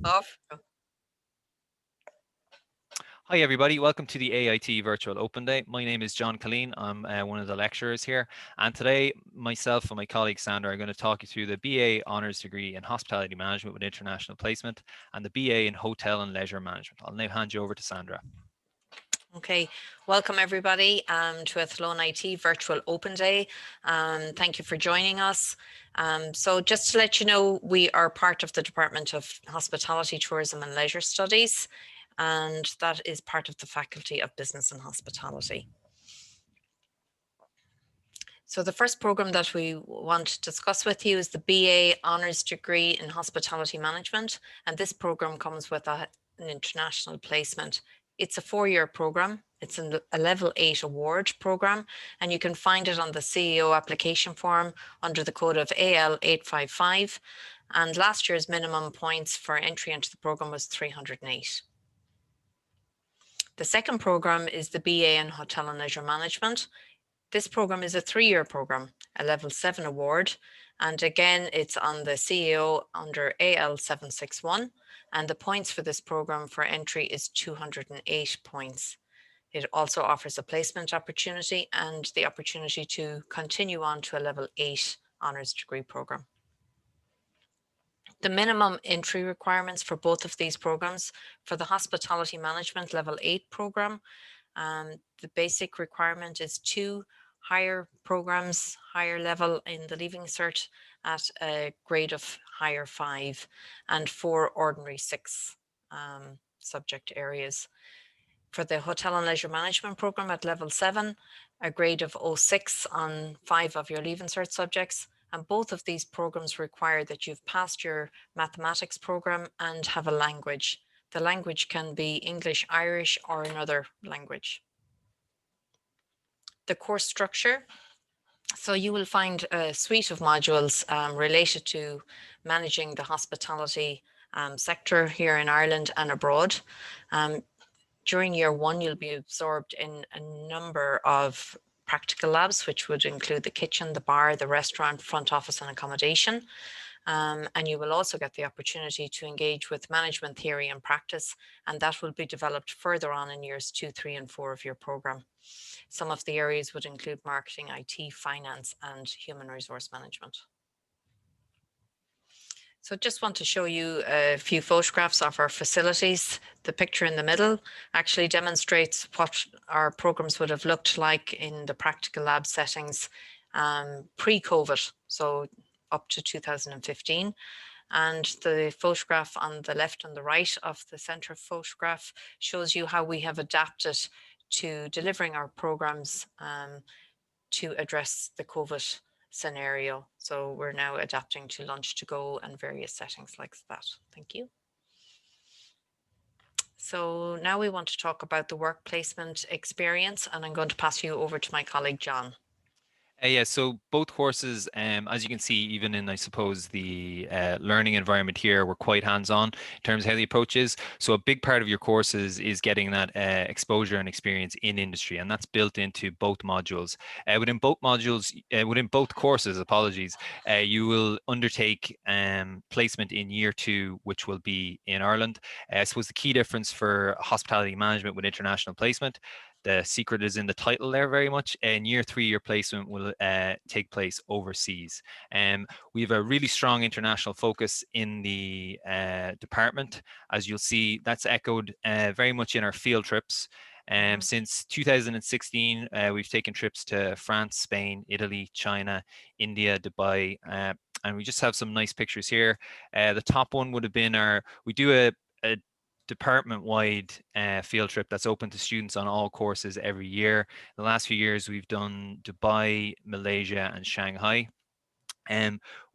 Off. Hi everybody, welcome to the AIT Virtual Open Day. My name is John Colleen, I'm one of the lecturers here, and today myself and my colleague Sandra are going to talk you through the BA Honours degree in Hospitality Management with International Placement and the BA in Hotel and Leisure Management. I'll now hand you over to Sandra. Okay, welcome everybody to Athlone IT Virtual Open Day. Thank you for joining us. So just to let you know, we are part of the Department of Hospitality, Tourism and Leisure Studies, and that is part of the Faculty of Business and Hospitality. So the first program that we want to discuss with you is the BA Honours degree in Hospitality Management, and this program comes with an international placement. It's a 4-year program. It's a level 8 award program, and you can find it on the CEO application form under the code of AL855. And last year's minimum points for entry into the program was 308. The second program is the BA in Hotel and Leisure Management. This program is a 3-year program, a level 7 award. And again, it's on the CEO under AL761. And the points for this program for entry is 208 points. It also offers a placement opportunity and the opportunity to continue on to a level 8 honours degree program. The minimum entry requirements for both of these programs, for the Hospitality Management Level 8 program, the basic requirement is 2 higher programs, higher level in the Leaving Cert at a grade of higher 5 and 4 ordinary 6 subject areas. For the Hotel and Leisure Management program at level 7, a grade of 06 on 5 of your Leaving Cert subjects. And both of these programs require that you've passed your mathematics program and have a language. The language can be English, Irish, or another language. The course structure. So you will find a suite of modules related to managing the hospitality sector here in Ireland and abroad. During year 1, you'll be absorbed in a number of practical labs, which would include the kitchen, the bar, the restaurant, front office and accommodation. And you will also get the opportunity to engage with management theory and practice, and that will be developed further on in years 2, 3 and 4 of your program. Some of the areas would include marketing, IT, finance and human resource management. So just want to show you a few photographs of our facilities. The picture in the middle actually demonstrates what our programs would have looked like in the practical lab settings pre-COVID, so up to 2015. And the photograph on the left and the right of the center photograph shows you how we have adapted to delivering our programs to address the COVID scenario. So we're now adapting to lunch to go and various settings like that. Thank you. So now we want to talk about the work placement experience, and I'm going to pass you over to my colleague, John. Yeah, so both courses, as you can see, even in, I suppose, the learning environment here, we're quite hands-on in terms of how the approach is. So a big part of your courses is getting that exposure and experience in industry, and that's built into both modules. Within both courses, apologies, you will undertake placement in year 2, which will be in Ireland. I suppose the key difference for hospitality management with international placement, the secret is in the title there very much. In year 3, your placement will take place overseas. We have a really strong international focus in the department. As you'll see, that's echoed very much in our field trips. Since 2016, we've taken trips to France, Spain, Italy, China, India, Dubai, and we just have some nice pictures here. The top one would have been we do a department-wide field trip that's open to students on all courses every year. The last few years, we've done Dubai, Malaysia, and Shanghai.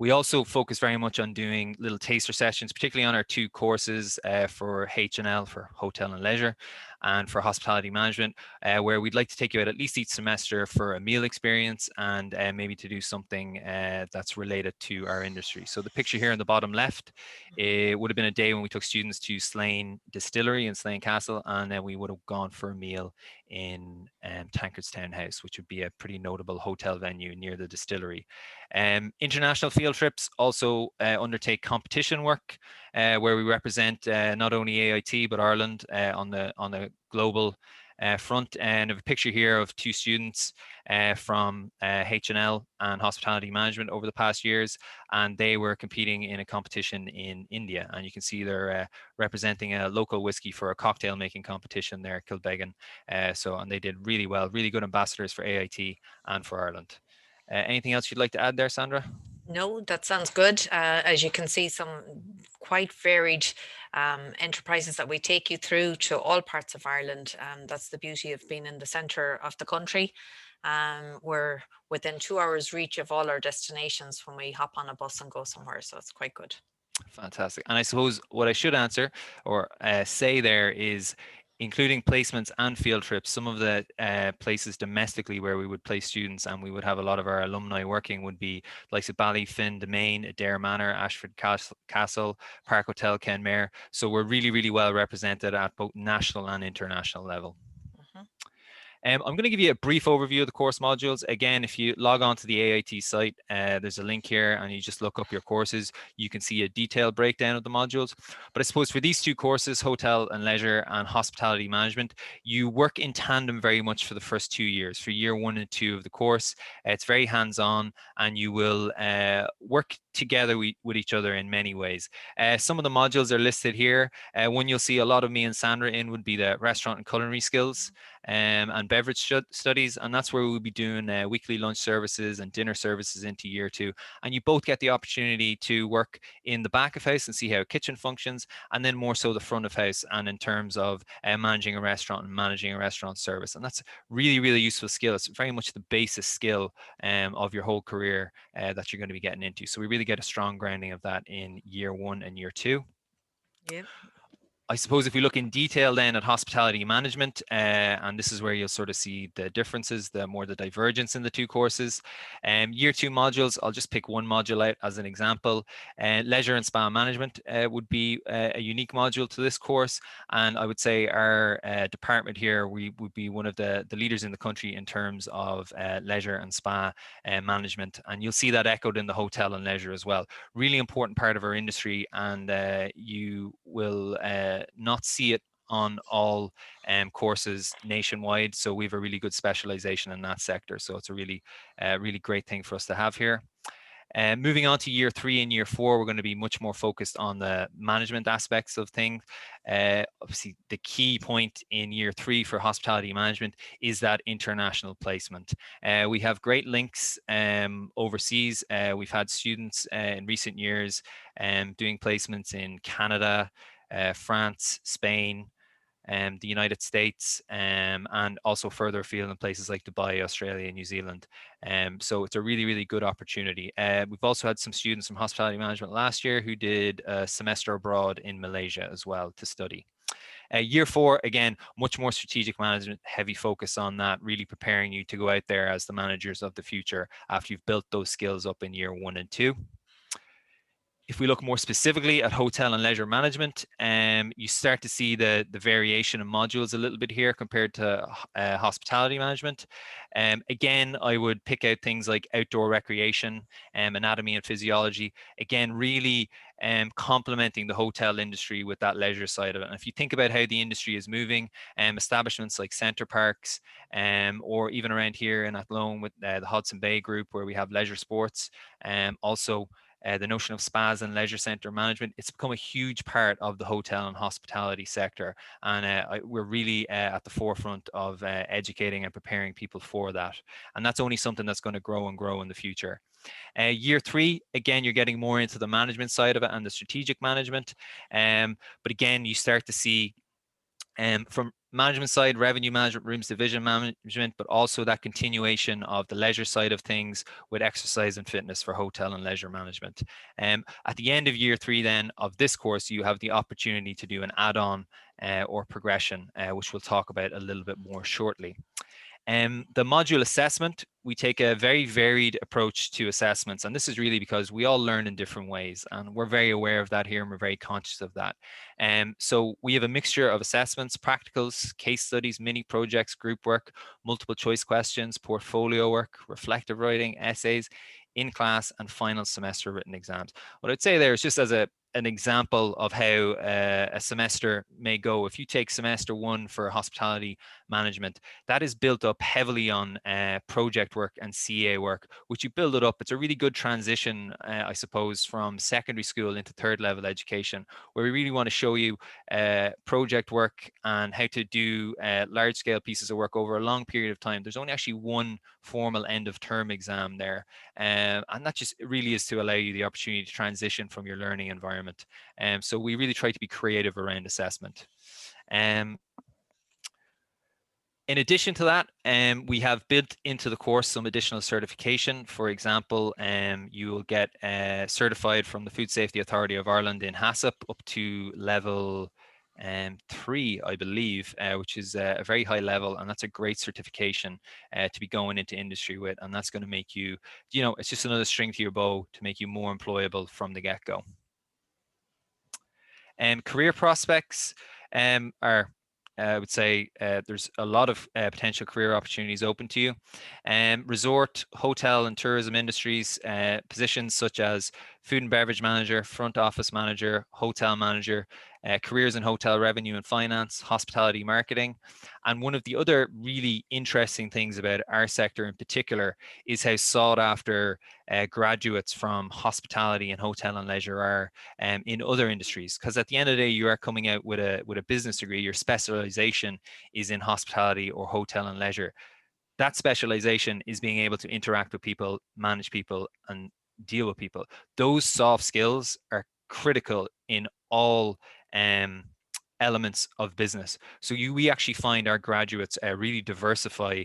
We also focus very much on doing little taster sessions, particularly on our 2 courses for H&L, for Hotel and Leisure, and for Hospitality Management, where we'd like to take you out at least each semester for a meal experience and maybe to do something that's related to our industry. So the picture here in the bottom left, it would have been a day when we took students to Slane Distillery in Slane Castle, and then we would have gone for a meal in Tankerstown House, which would be a pretty notable hotel venue near the distillery. International field field trips also undertake competition work, where we represent not only AIT but Ireland on the global front. And I have a picture here of two students from H&L and hospitality management over the past years, and they were competing in a competition in India. And you can see they're representing a local whiskey for a cocktail making competition there, Kilbeggan. And they did really well, really good ambassadors for AIT and for Ireland. Anything else you'd like to add there, Sandra? No, that sounds good. As you can see, some quite varied enterprises that we take you through to all parts of Ireland. That's the beauty of being in the centre of the country. We're within 2 hours reach of all our destinations when we hop on a bus and go somewhere. So it's quite good. Fantastic. And I suppose what I should answer or say there is, including placements and field trips, some of the places domestically where we would place students and we would have a lot of our alumni working would be like Ballyfin, Domain, Adair Manor, Ashford Castle, Park Hotel, Kenmare. So we're really, really well represented at both national and international level. I'm going to give you a brief overview of the course modules. Again, if you log on to the AIT site, there's a link here and you just look up your courses. You can see a detailed breakdown of the modules. But I suppose for these two courses, Hotel and Leisure and Hospitality Management, you work in tandem very much for the first 2 years. For year 1 and 2 of the course, it's very hands-on and you will work together with each other in many ways. Some of the modules are listed here. One you'll see a lot of me and Sandra in would be the restaurant and culinary skills. And beverage studies, and that's where we'll be doing weekly lunch services and dinner services into year 2. And you both get the opportunity to work in the back of house and see how a kitchen functions, and then more so the front of house, and in terms of managing a restaurant and managing a restaurant service. And that's really, really useful skill. It's very much the basis skill of your whole career that you're going to be getting into. So we really get a strong grounding of that in year 1 and year 2. Yeah. I suppose if we look in detail then at hospitality management, and this is where you'll sort of see the differences, the divergence in the two courses. Year 2 modules, I'll just pick one module out as an example. Leisure and spa management would be a unique module to this course. And I would say our department here, we would be one of the leaders in the country in terms of leisure and spa management. And you'll see that echoed in the hotel and leisure as well. Really important part of our industry, and you will not see it on all courses nationwide. So we have a really good specialization in that sector. So it's a really, really great thing for us to have here. Moving on to year 3 and year 4, we're going to be much more focused on the management aspects of things. Obviously, the key point in year 3 for hospitality management is that international placement. We have great links overseas. We've had students in recent years doing placements in Canada, France, Spain, the United States, and also further afield in places like Dubai, Australia, New Zealand. So it's a really, really good opportunity. We've also had some students from hospitality management last year who did a semester abroad in Malaysia as well to study. Year 4, again, much more strategic management, heavy focus on that, really preparing you to go out there as the managers of the future after you've built those skills up in year 1 and 2. If we look more specifically at hotel and leisure management, you start to see the variation in modules a little bit here compared to hospitality management. Again, I would pick out things like outdoor recreation, anatomy and physiology. Again, really complementing the hotel industry with that leisure side of it. And if you think about how the industry is moving, establishments like Centre Parks, or even around here in Athlone with the Hudson Bay Group, where we have leisure sports, also the notion of spas and leisure center management, it's become a huge part of the hotel and hospitality sector. And we're really at the forefront of educating and preparing people for that. And that's only something that's going to grow and grow in the future. Year 3, again, you're getting more into the management side of it and the strategic management. But again, you start to see from management side, revenue management, rooms division management, but also that continuation of the leisure side of things with exercise and fitness for hotel and leisure management. At the end of year 3 then of this course, you have the opportunity to do an add-on or progression, which we'll talk about a little bit more shortly. The module assessment, we take a very varied approach to assessments. And this is really because we all learn in different ways. And we're very aware of that here and we're very conscious of that. So we have a mixture of assessments, practicals, case studies, mini projects, group work, multiple choice questions, portfolio work, reflective writing, essays. in class, and final semester written exams. What I'd say there is just as an example of how a semester may go. If you take semester 1 for hospitality management, that is built up heavily on project work and CA work, which you build it up. It's a really good transition, I suppose, from secondary school into third level education, where we really want to show you project work and how to do large scale pieces of work over a long period of time. There's only actually one formal end of term exam there. And that just really is to allow you the opportunity to transition from your learning environment. So we really try to be creative around assessment. In addition to that, we have built into the course some additional certification. For example, you will get certified from the Food Safety Authority of Ireland in HACCP up to level 3, I believe, which is a very high level, and that's a great certification to be going into industry with, and that's going to make you, it's just another string to your bow to make you more employable from the get-go. Career prospects are, I would say, there's a lot of potential career opportunities open to you. Resort, hotel, and tourism industries, positions such as food and beverage manager, front office manager, hotel manager, careers in hotel revenue and finance, hospitality marketing. And one of the other really interesting things about our sector in particular is how sought after graduates from hospitality and hotel and leisure are in other industries. Because at the end of the day, you are coming out with a business degree. Your specialization is in hospitality or hotel and leisure. That specialization is being able to interact with people, manage people, and deal with people. Those soft skills are critical in all elements of business. So we actually find our graduates really diversify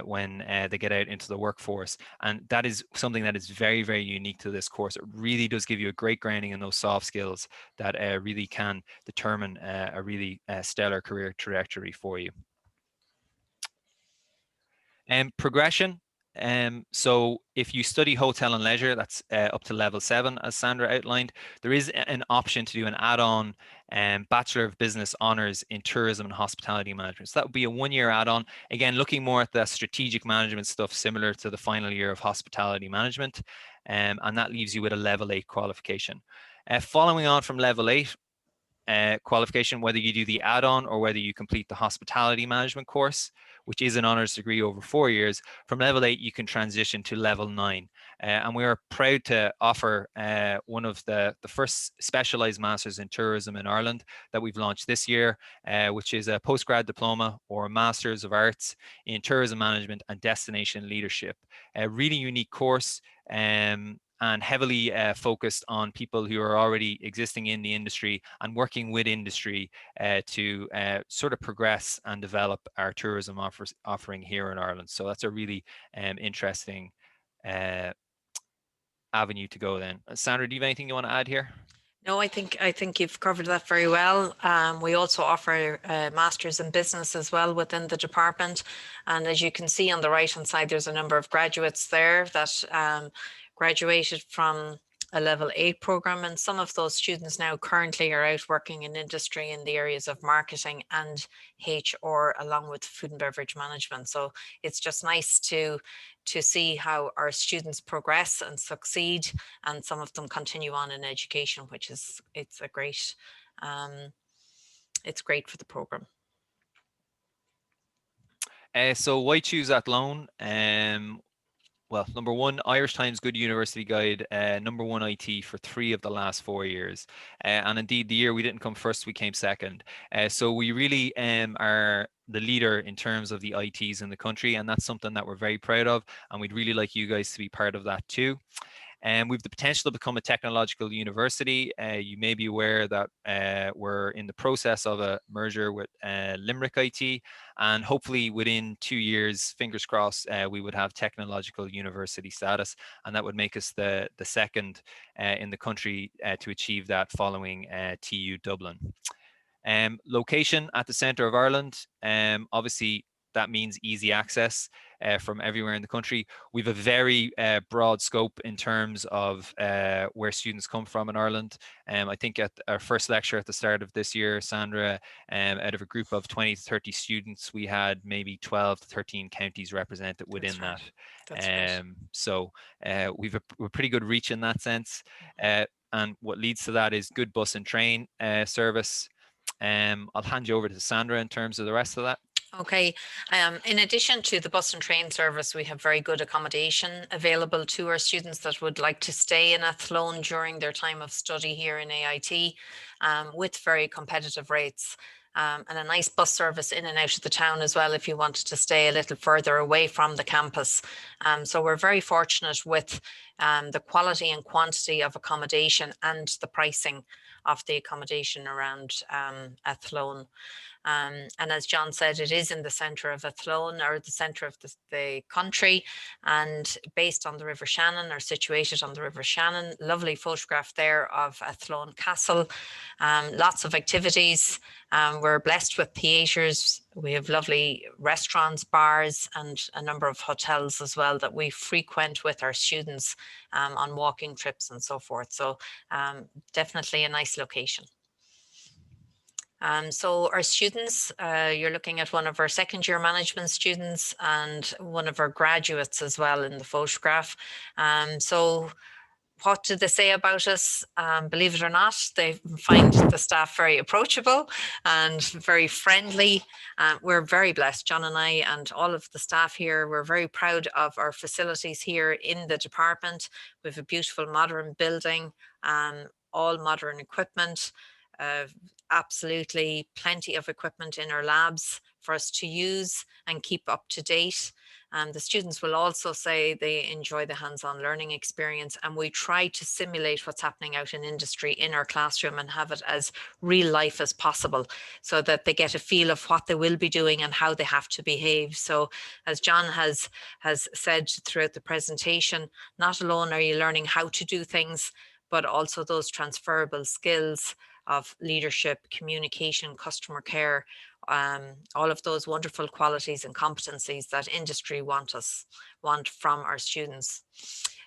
when they get out into the workforce. And that is something that is very, very unique to this course. It really does give you a great grounding in those soft skills that really can determine a really stellar career trajectory for you. Progression. So if you study hotel and leisure, that's up to level 7, as Sandra outlined. There is an option to do an add-on Bachelor of Business Honours in Tourism and Hospitality Management. So that would be a 1-year add-on. Again, looking more at the strategic management stuff, similar to the final year of hospitality management. And that leaves you with a level 8 qualification. Following on from level 8, qualification, whether you do the add-on or whether you complete the hospitality management course, which is an honors degree over 4 years. From level 8, you can transition to level 9. And we are proud to offer one of the first specialized masters in tourism in Ireland that we've launched this year, which is a postgrad diploma or a master's of arts in tourism management and destination leadership. A really unique course. And heavily focused on people who are already existing in the industry and working with industry to sort of progress and develop our tourism offering here in Ireland. So that's a really interesting avenue to go then. Sandra, do you have anything you want to add here? No, I think you've covered that very well. We also offer masters in business as well within the department, and as you can see on the right hand side, there's a number of graduates there that graduated from a level 8 program, and some of those students now currently are out working in industry in the areas of marketing and HR, along with food and beverage management. So it's just nice to see how our students progress and succeed, and some of them continue on in education, which is it's great for the program. So why choose Athlone? Well, number 1, Irish Times Good University Guide, number 1 IT for 3 of the last 4 years. And indeed, the year we didn't come first, we came second. So we really are the leader in terms of the ITs in the country, and that's something that we're very proud of, and we'd really like you guys to be part of that too. And we've the potential to become a technological university. You may be aware that we're in the process of a merger with Limerick IT, and hopefully within 2 years, fingers crossed, we would have technological university status, and that would make us the second in the country to achieve that, following TU Dublin. Location at the centre of Ireland. Obviously, that means easy access from everywhere in the country. We've a very broad scope in terms of where students come from in Ireland. I think at our first lecture at the start of this year, Sandra, out of a group of 20 to 30 students, we had maybe 12 to 13 counties represented within right. That's that. right. So we've a pretty good reach in that sense. And what leads to that is good bus and train service. I'll hand you over to Sandra in terms of the rest of that. Okay. In addition to the bus and train service, we have very good accommodation available to our students that would like to stay in Athlone during their time of study here in AIT, with very competitive rates. And a nice bus service in and out of the town as well if you wanted to stay a little further away from the campus. So we're very fortunate with the quality and quantity of accommodation and the pricing of the accommodation around Athlone. And as John said, it is in the centre of Athlone, or the centre of the country, and based on the River Shannon, or situated on the River Shannon. Lovely photograph there of Athlone Castle. Lots of activities. We're blessed with theatres. We have lovely restaurants, bars, and a number of hotels as well that we frequent with our students on walking trips and so forth. So definitely a nice location. So our students, you're looking at one of our second year management students and one of our graduates as well in the photograph. So what do they say about us? Believe it or not, they find the staff very approachable and very friendly. We're very blessed, John and I and all of the staff here. We're very proud of our facilities here in the department. We have a beautiful modern building, all modern equipment. Absolutely plenty of equipment in our labs for us to use and keep up to date. The students will also say they enjoy the hands-on learning experience, and we try to simulate what's happening out in industry in our classroom and have it as real life as possible, so that they get a feel of what they will be doing and how they have to behave. So as John has said throughout the presentation, not alone are you learning how to do things, but also those transferable skills of leadership, communication, customer care, all of those wonderful qualities and competencies that industry want from our students.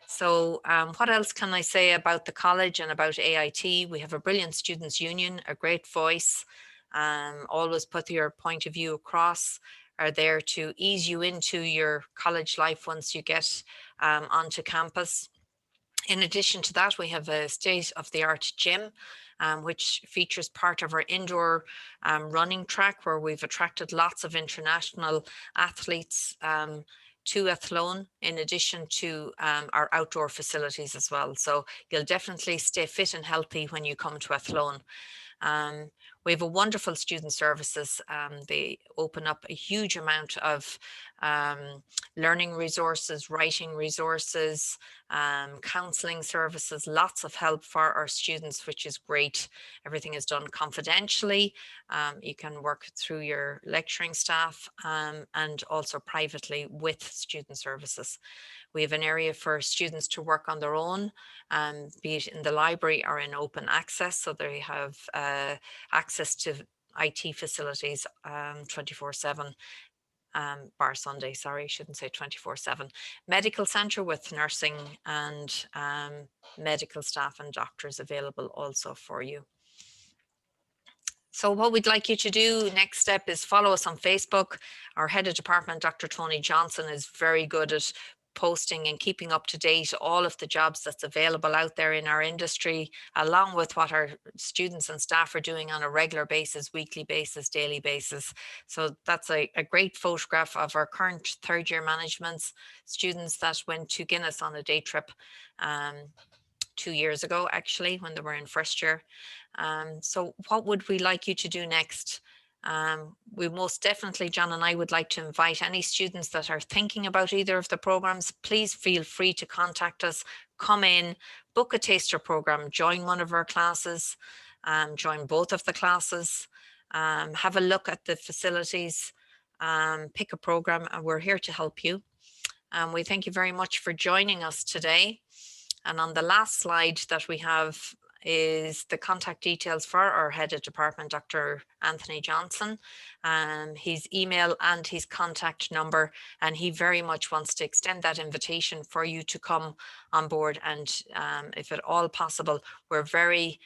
So what else can I say about the college and about AIT? We have a brilliant students union, a great voice, always put your point of view across, are there to ease you into your college life once you get onto campus. In addition to that, we have a state-of-the-art gym, which features part of our indoor running track, where we've attracted lots of international athletes to Athlone, in addition to our outdoor facilities as well. So you'll definitely stay fit and healthy when you come to Athlone. We have a wonderful student services. They open up a huge amount of learning resources, writing resources, counselling services, lots of help for our students, which is great. Everything is done confidentially. You can work through your lecturing staff and also privately with student services. We have an area for students to work on their own, be it in the library or in open access. So they have access to IT facilities 24/7. Bar Sunday, sorry, shouldn't say 24/7. Medical centre with nursing and medical staff and doctors available also for you. So what we'd like you to do next step is follow us on Facebook. Our head of department, Dr. Tony Johnson, is very good at posting and keeping up to date all of the jobs that's available out there in our industry, along with what our students and staff are doing on a regular basis, weekly basis, daily basis. So that's a great photograph of our current third year management's students that went to Guinness on a day trip 2 years ago, actually, when they were in first year. So what would we like you to do next? We most definitely, John and I, would like to invite any students that are thinking about either of the programs. Please feel free to contact us, come in, book a taster program, join one of our classes, join both of the classes, have a look at the facilities, pick a program, and we're here to help you. We thank you very much for joining us today. And on the last slide that we have is the contact details for our head of department, Dr. Anthony Johnson, his email and his contact number. And he very much wants to extend that invitation for you to come on board. And if at all possible, we're very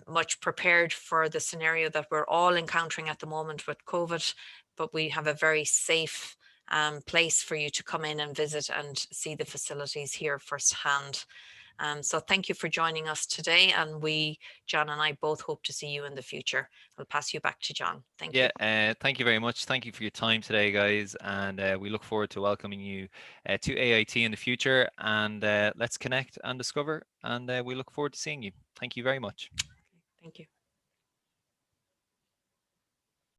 much prepared for the scenario that we're all encountering at the moment with COVID, but we have a very safe place for you to come in and visit and see the facilities here firsthand. So thank you for joining us today, and we, John and I, both hope to see you in the future. I'll pass you back to John. Thank you. Yeah, thank you very much. Thank you for your time today, guys, and we look forward to welcoming you to AIT in the future. And let's connect and discover. And we look forward to seeing you. Thank you very much. Thank you.